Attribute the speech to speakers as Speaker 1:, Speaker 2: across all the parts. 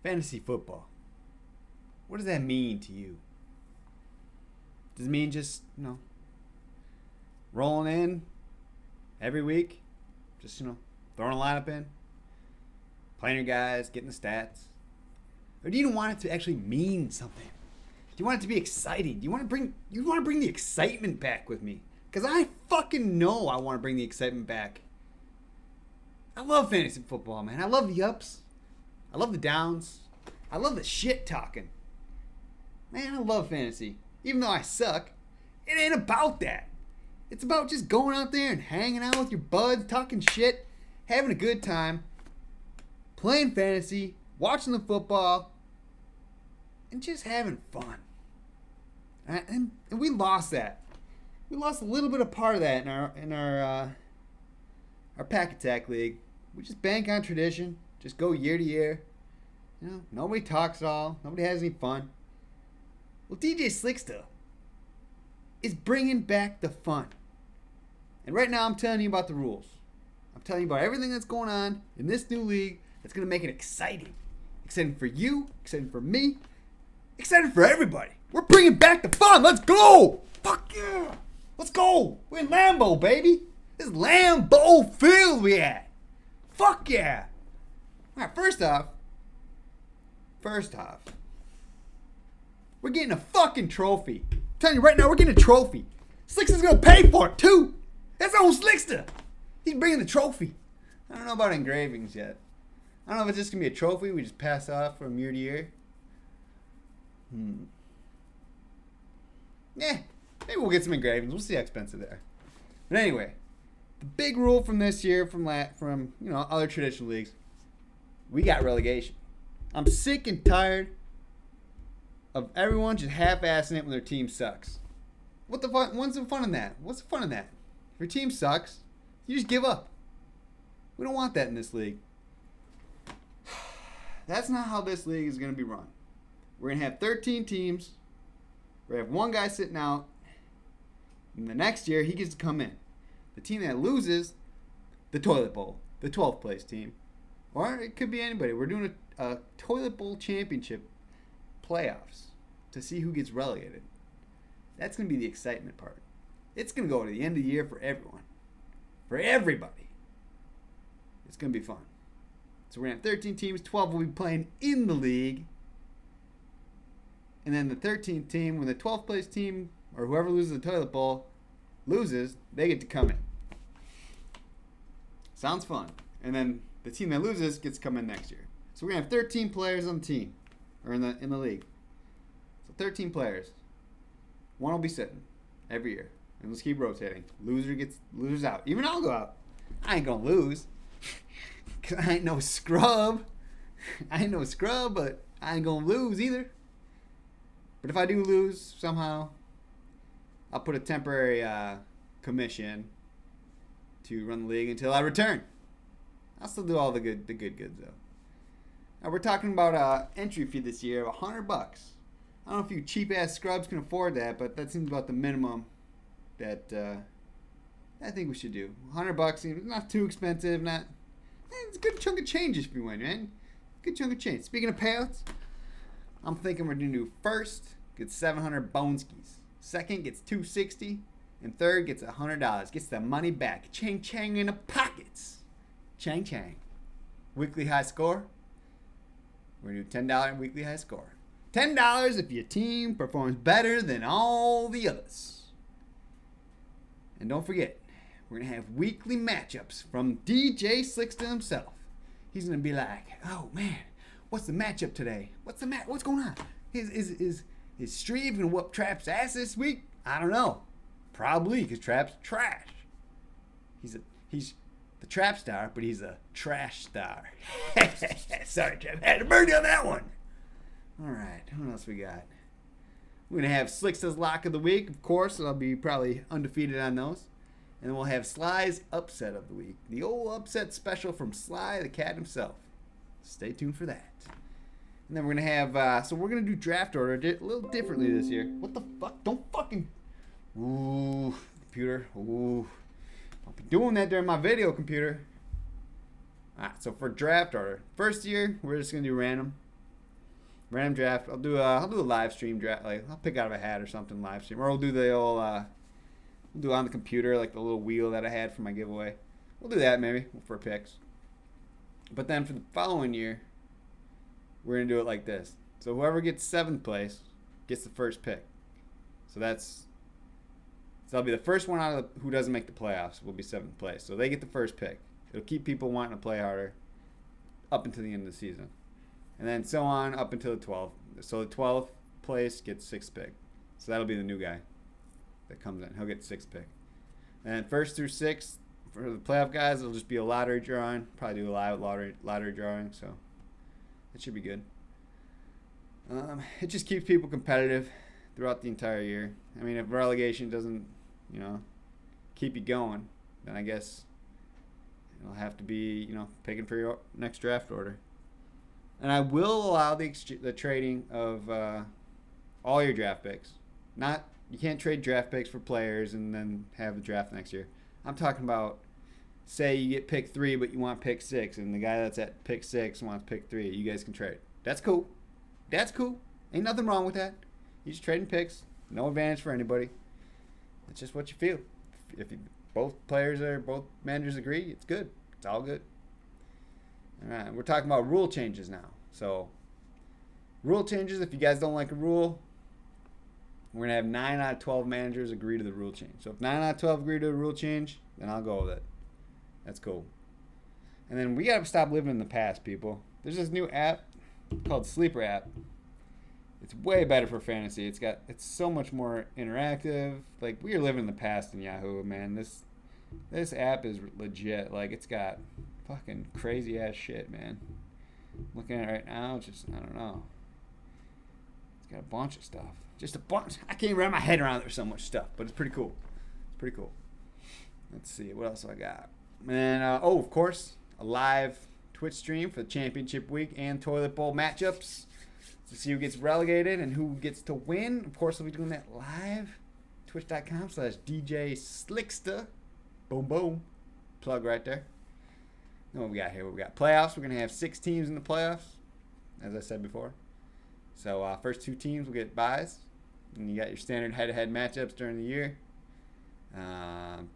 Speaker 1: Fantasy football. What does that mean to you? Does it mean just, rolling in every week? Just, throwing a lineup in? Playing your guys, getting the stats? Or do you want it to actually mean something? Do you want it to be exciting? Do you want to bring the excitement back with me? Because I fucking know I want to bring the excitement back. I love fantasy football, man. I love the ups. I love the downs. I love the shit talking. Man, I love fantasy. Even though I suck, it ain't about that. It's about just going out there and hanging out with your buds, talking shit, having a good time, playing fantasy, watching the football, and just having fun. And we lost that. We lost a little bit of part of that in our Pack Attack League. We just bank on tradition. Just go year to year. Nobody talks at all. Nobody has any fun. Well, DJslickstas is bringing back the fun. And right now I'm telling you about the rules. I'm telling you about everything that's going on in this new league that's going to make it exciting. Exciting for you, exciting for me, exciting for everybody. We're bringing back the fun. Let's go. Fuck yeah. Let's go. We're in Lambeau, baby. This is Lambeau Field we at. Fuck yeah. All right, first off, we're getting a fucking trophy. I'm telling you right now, we're getting a trophy. Slickstas gonna pay for it too. That's on Slickstas. He's bringing the trophy. I don't know about engravings yet. I don't know if it's just gonna be a trophy we just pass off from year to year. Yeah, maybe we'll get some engravings. We'll see how expensive they are. But anyway, the big rule from this year, from other traditional leagues, we got relegation. I'm sick and tired of everyone just half-assing it when their team sucks. What the fun? What's the fun in that? What's the fun in that? If your team sucks, you just give up. We don't want that in this league. That's not how this league is going to be run. We're going to have 13 teams. We're going to have one guy sitting out. And the next year, he gets to come in. The team that loses, the toilet bowl, the 12th place team. Or it could be anybody. We're doing a toilet bowl championship playoffs to see who gets relegated. That's going to be the excitement part. It's going to go to the end of the year for everyone. For everybody. It's going to be fun. So we're going to have 13 teams. 12 will be playing in the league. And then the 13th team, when the 12th place team, or whoever loses the toilet bowl, loses, they get to come in. Sounds fun. And then the team that loses gets to come in next year. So we're going to have 13 players on the team. Or in the league. So 13 players. One will be sitting every year. And let's keep rotating. Loser's out. Even I'll go out. I ain't going to lose. Because I ain't no scrub. But I ain't going to lose either. But if I do lose somehow, I'll put a temporary commission to run the league until I return. I'll still do all the good goods though. Now we're talking about entry fee this year of $100. I don't know if you cheap ass scrubs can afford that, but that seems about the minimum that I think we should do. $100 seems not too expensive. It's a good chunk of change if you win, man. Good chunk of change. Speaking of payouts, I'm thinking we're gonna do first gets 700 boneskis, second gets 260, and third gets $100. Gets the money back. Chang chang in the pockets. Chang chang. Weekly high score. We're gonna do $10 weekly high score. $10 if your team performs better than all the others. And don't forget, we're going to have weekly matchups from DJslickstas himself. He's going to be like, oh man, what's the matchup today? What's going on? Is Streve going to whoop Trap's ass this week? I don't know. Probably, because Trap's trash. He's the Trap star, but he's a trash star. Sorry, Trap. Had to burn you on that one. All right, what else we got? We're going to have Slickstas Lock of the Week, of course. I'll be probably undefeated on those. And then we'll have Sly's Upset of the Week. The old upset special from Sly the Cat himself. Stay tuned for that. And then we're going to have, so we're going to do draft order a little differently this year. What the fuck? Don't fucking, ooh, computer, ooh. I'll be doing that during my video, computer. Alright, so for draft order, first year, we're just going to do random. Random draft. I'll do a live stream draft. Like I'll pick out of a hat or something live stream, or we'll do the old we'll do it on the computer, like the little wheel that I had for my giveaway. We'll do that maybe for picks. But then for the following year, we're gonna do it like this. So whoever gets 7th place gets the first pick. So that'll be the first one out of who doesn't make the playoffs will be 7th place. So they get the first pick. It'll keep people wanting to play harder up until the end of the season. And then so on up until the 12th. So the 12th place gets 6th pick. So that'll be the new guy that comes in. He'll get 6th pick. And then 1st through 6th, for the playoff guys, it'll just be a lottery drawing. Probably do a live lottery drawing. So that should be good. It just keeps people competitive throughout the entire year. I mean, if relegation doesn't, keep you going, then I guess it'll have to be, picking for your next draft order. And I will allow the trading of all your draft picks. You can't trade draft picks for players and then have the draft next year. I'm talking about, say you get pick 3, but you want pick 6, and the guy that's at pick 6 wants pick 3. You guys can trade. That's cool. Ain't nothing wrong with that. You're just trading picks. No advantage for anybody. It's just what you feel. If both managers agree, it's good. It's all good. All right, we're talking about rule changes now. So, rule changes, if you guys don't like a rule, we're going to have 9 out of 12 managers agree to the rule change. So, if 9 out of 12 agree to the rule change, then I'll go with it. That's cool. And then we got to stop living in the past, people. There's this new app called Sleeper app. It's way better for fantasy. It's so much more interactive. Like, we are living in the past in Yahoo, man. This app is legit. Like, it's got fucking crazy ass shit, man. Looking at it right now, it's just, I don't know. It's got a bunch of stuff. Just a bunch. I can't wrap my head around it. There's so much stuff, but it's pretty cool. Let's see. What else do I got? And, of course, a live Twitch stream for the championship week and toilet bowl matchups to see who gets relegated and who gets to win. Of course, we'll be doing that live. Twitch.com/DJslickstas. Boom, boom. Plug right there. Then what we got here? We got playoffs. We're going to have 6 teams in the playoffs, as I said before. So, first 2 teams will get buys. And you got your standard head-to-head matchups during the year. And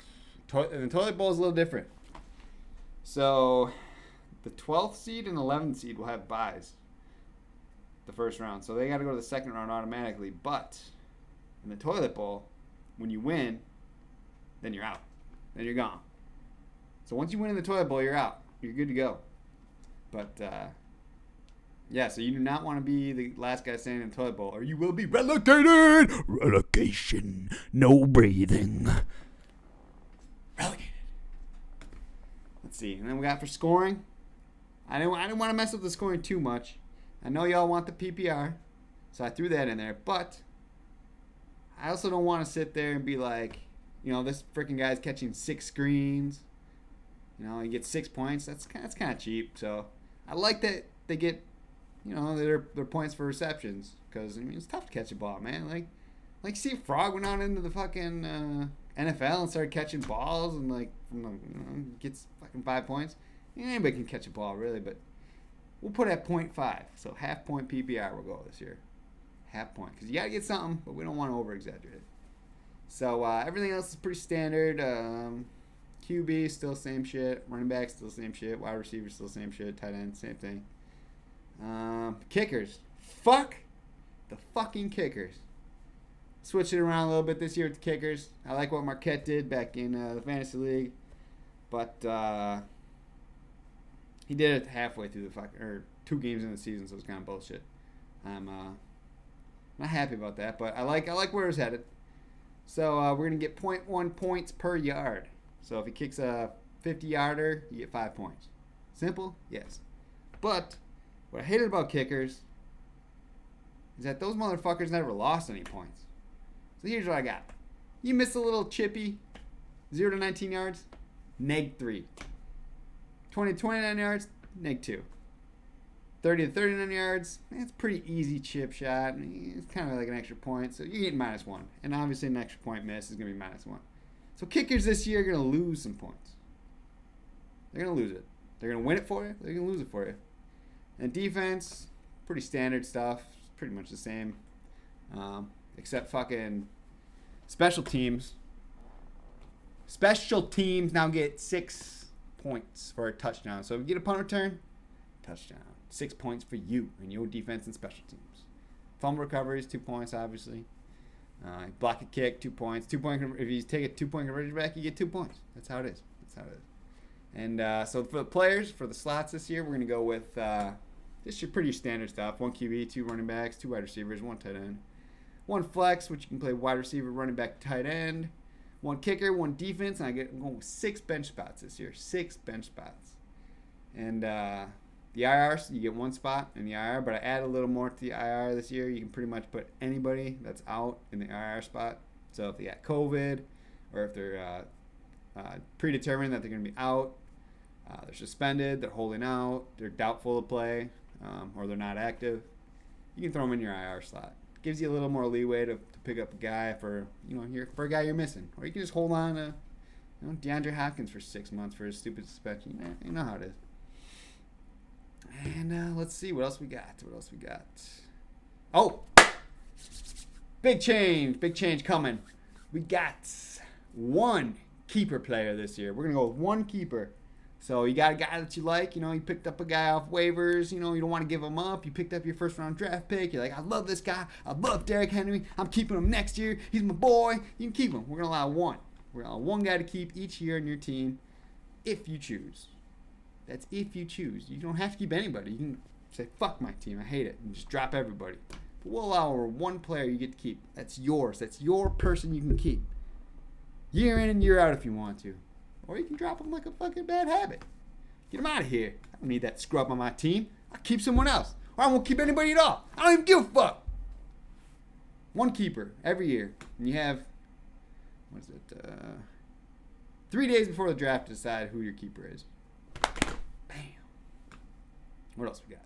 Speaker 1: the toilet bowl is a little different. So, the 12th seed and 11th seed will have buys the first round. So they got to go to the second round automatically. But in the toilet bowl, when you win, then you're out. Then you're gone. So once you win in the toilet bowl, you're out. You're good to go. But, so you do not want to be the last guy standing in the toilet bowl, or you will be relegated. Relegation. No breathing. Relegated. Let's see. And then we got for scoring. I didn't want to mess with the scoring too much. I know y'all want the PPR, so I threw that in there. But I also don't want to sit there and be like, this freaking guy's catching 6 screens. He gets 6 points. That's kind of cheap. So I like that they get, their points for receptions, because it's tough to catch a ball, man. Like see if Frog went out into the fucking NFL and started catching balls and gets fucking 5 points. Anybody can catch a ball, really, but we'll put at 0.5. So half point PPR will go this year. Half point. Because you got to get something, but we don't want to over-exaggerate it. So everything else is pretty standard. QB, still same shit. Running back, still same shit. Wide receiver, still same shit. Tight end, same thing. Kickers. Fuck the fucking kickers. Switch it around a little bit this year with the kickers. I like what Marquette did back in the Fantasy League. But he did it halfway through the 2 games in the season, so it's kind of bullshit. I'm not happy about that, but I like where it's headed. So we're gonna get 0.1 points per yard. So if he kicks a 50-yarder, you get 5 points. Simple, yes. But what I hated about kickers is that those motherfuckers never lost any points. So here's what I got: you miss a little chippy, 0 to 19 yards, -3. 20 to 29 yards, -2. 30 to 39 yards, it's pretty easy chip shot. It's kind of like an extra point, so you're getting -1. And obviously an extra point miss is going to be -1. So kickers this year are going to lose some points. They're going to lose it. They're going to win it for you. They're going to lose it for you. And defense, Pretty standard stuff. Pretty much the same. Except fucking special teams. Special teams now get 6 points for a touchdown. So if you get a punt return, touchdown. 6 points for you and your defense and special teams. Fumble recoveries, 2 points, obviously. Block a kick, 2 points. 2 point. If you take a 2 point conversion back, you get 2 points. That's how it is. And so for the players, for the slots this year, we're going to go with this is pretty standard stuff. 1 QB, 2 running backs, 2 wide receivers, 1 tight end. 1 flex, which you can play wide receiver, running back, tight end. 1 kicker, 1 defense, and I'm going with 6 bench spots this year. 6 bench spots. And the IR, so you get 1 spot in the IR, but I add a little more to the IR this year. You can pretty much put anybody that's out in the IR spot. So if they got COVID, or if they're predetermined that they're going to be out, they're suspended, they're holding out, they're doubtful to play, or they're not active, you can throw them in your IR slot. Gives you a little more leeway to pick up a guy for a guy you're missing, or you can just hold on to DeAndre Hopkins for 6 months for his stupid suspension. You know how it is. And let's see what else we got. Oh, big change coming. We got 1 keeper player this year. We're gonna go with 1 keeper. So you got a guy that you like, you picked up a guy off waivers, you don't want to give him up. You picked up your first round draft pick. You're like, I love this guy. I love Derrick Henry. I'm keeping him next year. He's my boy. You can keep him. We're going to allow 1. We're going to allow 1 guy to keep each year in your team if you choose. That's if you choose. You don't have to keep anybody. You can say, fuck my team. I hate it. And just drop everybody. But we'll allow 1 player you get to keep. That's yours. That's your person you can keep. Year in and year out if you want to. Or you can drop them like a fucking bad habit. Get them out of here. I don't need that scrub on my team. I'll keep someone else. Or I won't keep anybody at all. I don't even give a fuck. 1 keeper every year. And you have, 3 days before the draft to decide who your keeper is. Bam. What else we got?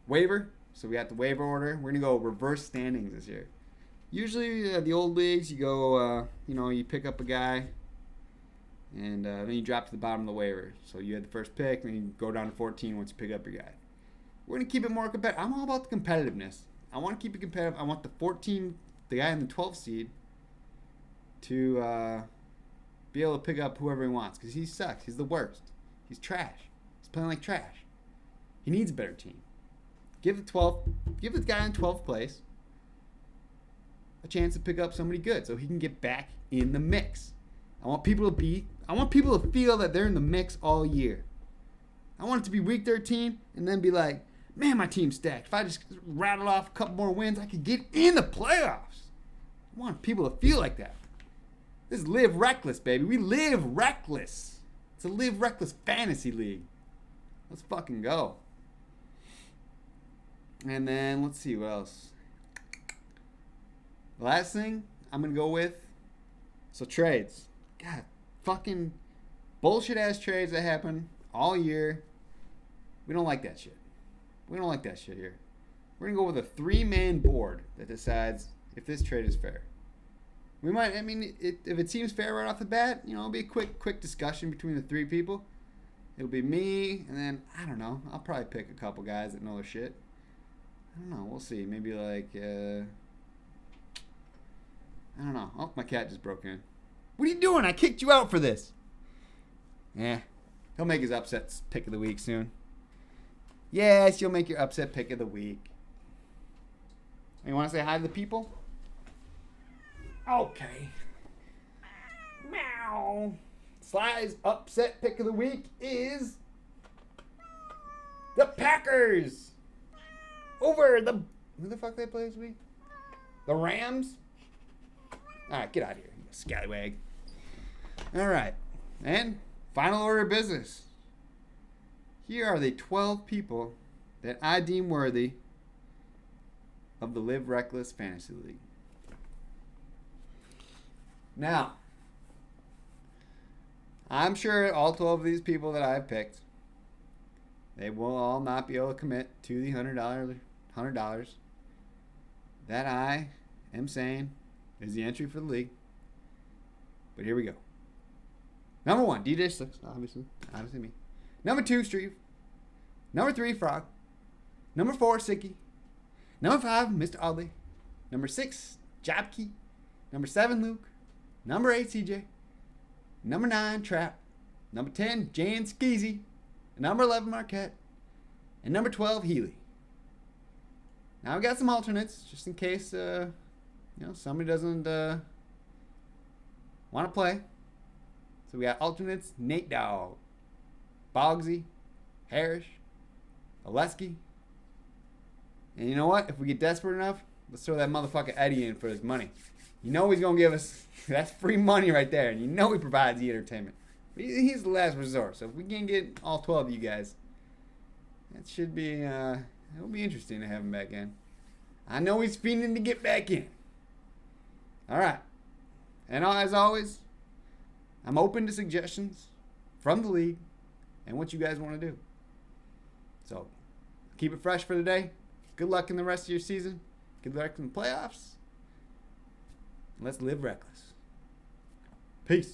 Speaker 1: Waiver. So we got the waiver order. We're going to go reverse standings this year. Usually the old leagues, you go, you pick up a guy. And then you drop to the bottom of the waiver. So you had the first pick, and then you go down to 14 once you pick up your guy. We're going to keep it more competitive. I'm all about the competitiveness. I want to keep it competitive. I want the guy in the 12th seed, to be able to pick up whoever he wants. Because he sucks. He's the worst. He's trash. He's playing like trash. He needs a better team. Give the guy in 12th place a chance to pick up somebody good so he can get back in the mix. I want people to feel that they're in the mix all year. I want it to be week 13 and then be like, man, my team's stacked. If I just rattle off a couple more wins, I could get in the playoffs. I want people to feel like that. This is Live Reckless, baby. We live reckless. It's a Live Reckless Fantasy League. Let's fucking go. And then let's see what else. The last thing I'm going to go with, so trades. God, fucking bullshit ass trades that happen all year. We don't like that shit. We don't like that shit here. We're going to go with a 3-man board that decides if this trade is fair. We might, if it seems fair right off the bat, it'll be a quick discussion between the 3 people. It'll be me, and then, I don't know, I'll probably pick a couple guys that know their shit. I don't know, we'll see. Maybe like, I don't know. Oh, my cat just broke in. What are you doing? I kicked you out for this. Yeah. He'll make his upset pick of the week soon. Yes, you'll make your upset pick of the week. You want to say hi to the people? Okay. Meow. Sly's upset pick of the week is the Packers. Over the... Who the fuck they play this week? The Rams? Alright, get out of here, you scallywag. Alright. And final order of business. Here are the 12 people that I deem worthy of the Live Reckless Fantasy League. Now, I'm sure all 12 of these people that I've picked, they will all not be able to commit to the $100 that I am saying is the entry for the league. But here we go. Number 1, DJslickstas, obviously me. Number 2, Steve. Number 3, Frog. Number 4, Sicky. Number 5, Mr. Audley. Number 6, Jabkey. Number 7, Luke. Number 8, CJ. Number 9, Trap. Number 10, Jan Skeezy. Number 11, Marquette. And number 12, Healy. Now we got some alternates, just in case somebody doesn't want to play. So we got alternates: Nate Dogg, Bogsy, Harris, Oleski. And you know what? If we get desperate enough, let's throw that motherfucker Eddie in for his money. You know he's going to give us, that's free money right there. And you know he provides the entertainment. He's the last resort. So if we can get all 12 of you guys, that should be, it'll be interesting to have him back in. I know he's fiending to get back in. All right. And as always, I'm open to suggestions from the league and what you guys want to do. So keep it fresh for today. Good luck in the rest of your season. Good luck in the playoffs. Let's live reckless. Peace.